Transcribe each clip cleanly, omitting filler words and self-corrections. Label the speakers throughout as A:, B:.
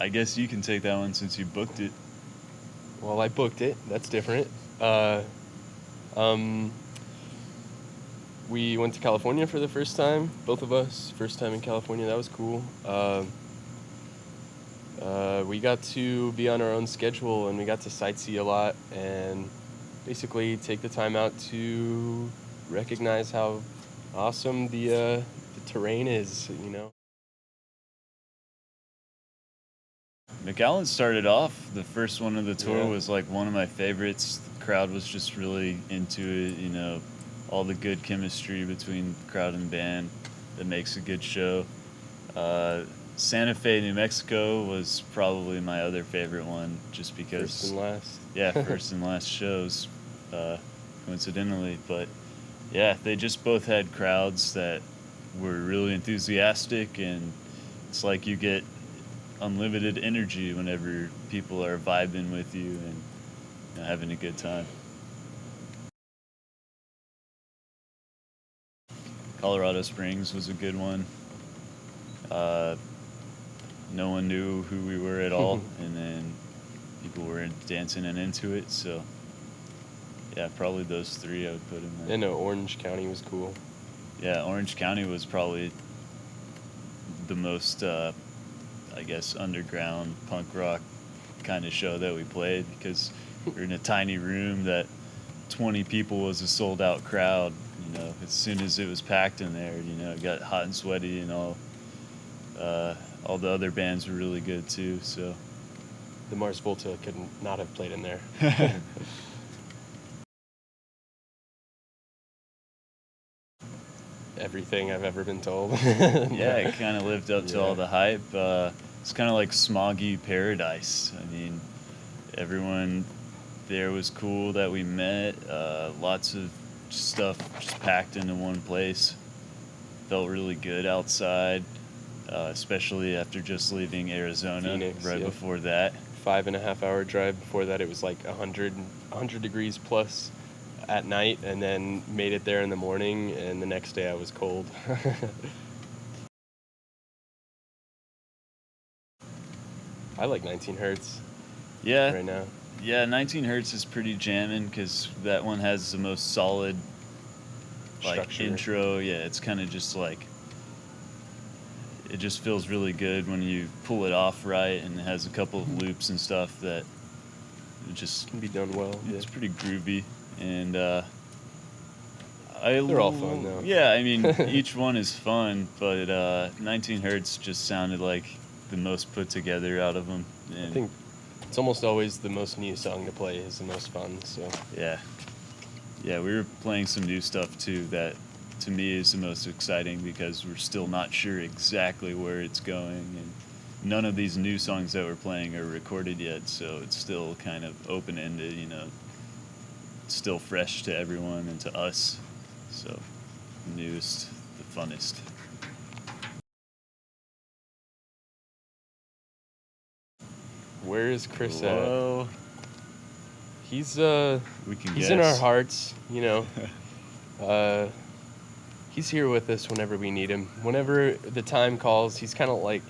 A: I guess you can take that one since you booked it.
B: Well, I booked it. That's different. Uh, um, we went to California for the first time, both of us. First time in California. That was cool. We got to be on our own schedule and we got to sightsee a lot and basically take the time out to recognize how awesome the terrain is, you know.
A: McAllen started off, the first one of the tour
B: Yeah.
A: was like one of my favorites. The crowd was just really into it, you know, all the good chemistry between the crowd and band that makes a good show. Uh, Santa Fe, New Mexico was probably my other favorite one just because.
B: First and last.
A: Yeah, first and last shows, coincidentally. But yeah, they just both had crowds that were really enthusiastic, and it's like you get unlimited energy whenever people are vibing with you and having a good time. Colorado Springs was a good one. No one knew who we were at all, and then people were dancing and into it. So yeah, probably those three I would put in there.
B: And Orange County was cool.
A: Yeah, Orange County was probably the most, I guess, underground punk rock kind of show that we played because we're in a tiny room that 20 people was a sold out crowd. You know, as soon as it was packed in there, you know, it got hot and sweaty, and all the other bands were really good too. So
B: The Mars Volta could not have played in there. Everything I've ever been told.
A: Yeah, it kind of lived up to all the hype. It's kind of like Smoggy Paradise. I mean, everyone there was cool that we met. Lots of stuff just packed into one place. Felt really good outside, especially after just leaving Arizona.
B: Phoenix,
A: right
B: yeah.
A: before that.
B: 5.5 hour drive. Before that, it was like 100 degrees plus at night, and then made it there in the morning, and the next day I was cold. I like 19 Hertz
A: Yeah,
B: right now.
A: yeah, 19 Hertz is pretty jamming because that one has the most solid
B: Structure.
A: intro. Yeah, it's kind of just like, it just feels really good when you pull it off right, and it has a couple of loops and stuff that it just
B: Can be done well.
A: it's
B: Yeah.
A: pretty groovy. And
B: They're all fun, though.
A: Yeah, I mean, each one is fun, but 19 Hertz just sounded like the most put together out of them. And
B: I think it's almost always the most new song to play is the most fun. So
A: yeah, we were playing some new stuff too that to me is the most exciting because we're still not sure exactly where it's going, and none of these new songs that we're playing are recorded yet, so it's still kind of open-ended, you know. It's still fresh to everyone and to us, so the newest, the funnest.
B: where is Chris at?
A: Whoa.
B: He's
A: We can
B: he's
A: guess.
B: in our hearts, you know. He's here with us whenever we need him. Whenever the time calls, he's kind of like,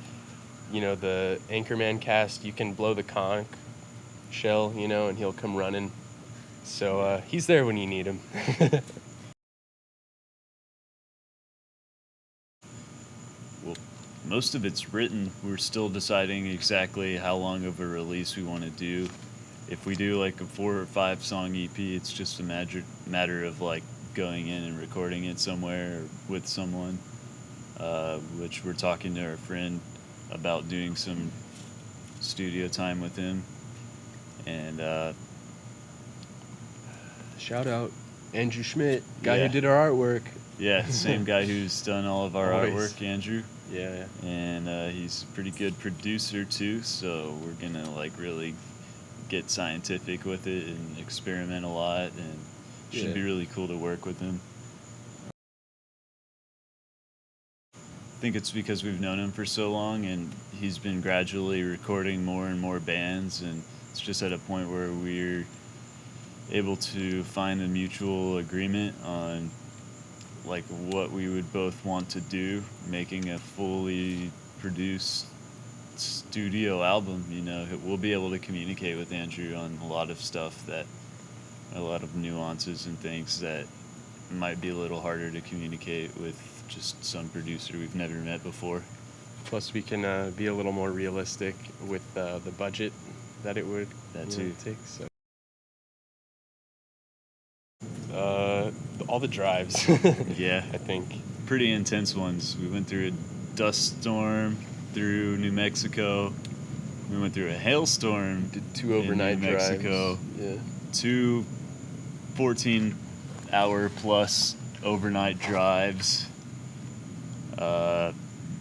B: you know, the Anchorman cast. You can blow the conch shell, you know, and he'll come running. So he's there when you need him.
A: Well, most of it's written. We're still deciding exactly how long of a release we want to do. If we do like a 4 or 5 song EP, it's just a matter of like going in and recording it somewhere with someone, which we're talking to our friend about doing some studio time with him. And
B: Shout out Andrew Schmidt, guy
A: Yeah.
B: who did our artwork.
A: yeah, same guy who's done all of our
B: Always.
A: artwork, Andrew.
B: Yeah.
A: And he's a pretty good producer too, so we're gonna like really get scientific with it and experiment a lot, and should be really cool to work with him. I think it's because we've known him for so long, and he's been gradually recording more and more bands, and it's just at a point where we're able to find a mutual agreement on like what we would both want to do, making a fully produced studio album. You know, we'll be able to communicate with Andrew on a lot of stuff, that a lot of nuances and things that might be a little harder to communicate with just some producer we've never met before.
B: Plus, we can be a little more realistic with the budget that it would
A: That
B: you know,
A: too.
B: take. So, all the drives.
A: Yeah.
B: I think.
A: Pretty intense ones. We went through a dust storm through New Mexico. We went through a hailstorm.
B: Did 2 overnight
A: in New Mexico.
B: drives. Yeah.
A: 2 14-hour plus overnight drives.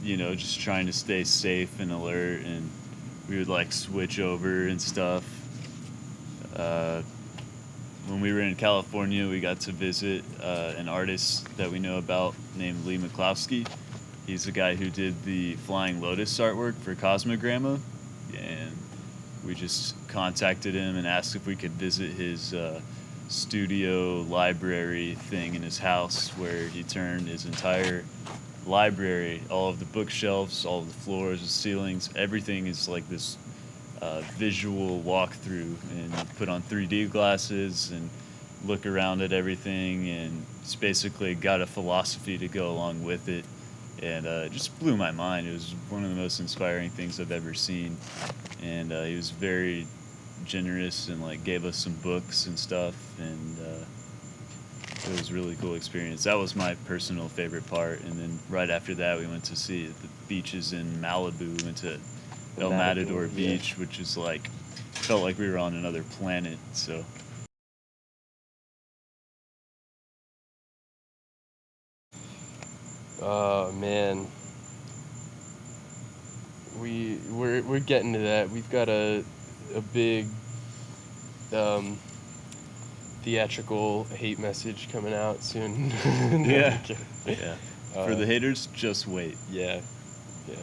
A: You know, just trying to stay safe and alert, and we would like switch over and stuff. When we were in California, we got to visit an artist that we know about named Lee McCloskey. He's the guy who did the Flying Lotus artwork for Cosmogramma, and we just contacted him and asked if we could visit his studio library thing in his house, where he turned his entire library, all of the bookshelves, all of the floors, the ceilings, everything is like this visual walkthrough, and put on 3D glasses and look around at everything, and it's basically got a philosophy to go along with it, and it just blew my mind. It was one of the most inspiring things I've ever seen, and he was very generous and like gave us some books and stuff, and it was a really cool experience. That was my personal favorite part. And then right after that, we went to see the beaches in Malibu. We went to El Matador Beach, which is like, felt like we were on another planet. So
B: Oh man, we're getting to that. We've got a big theatrical hate message coming out soon.
A: Yeah.
B: Okay.
A: yeah, for the haters, just wait.
B: Yeah, yeah.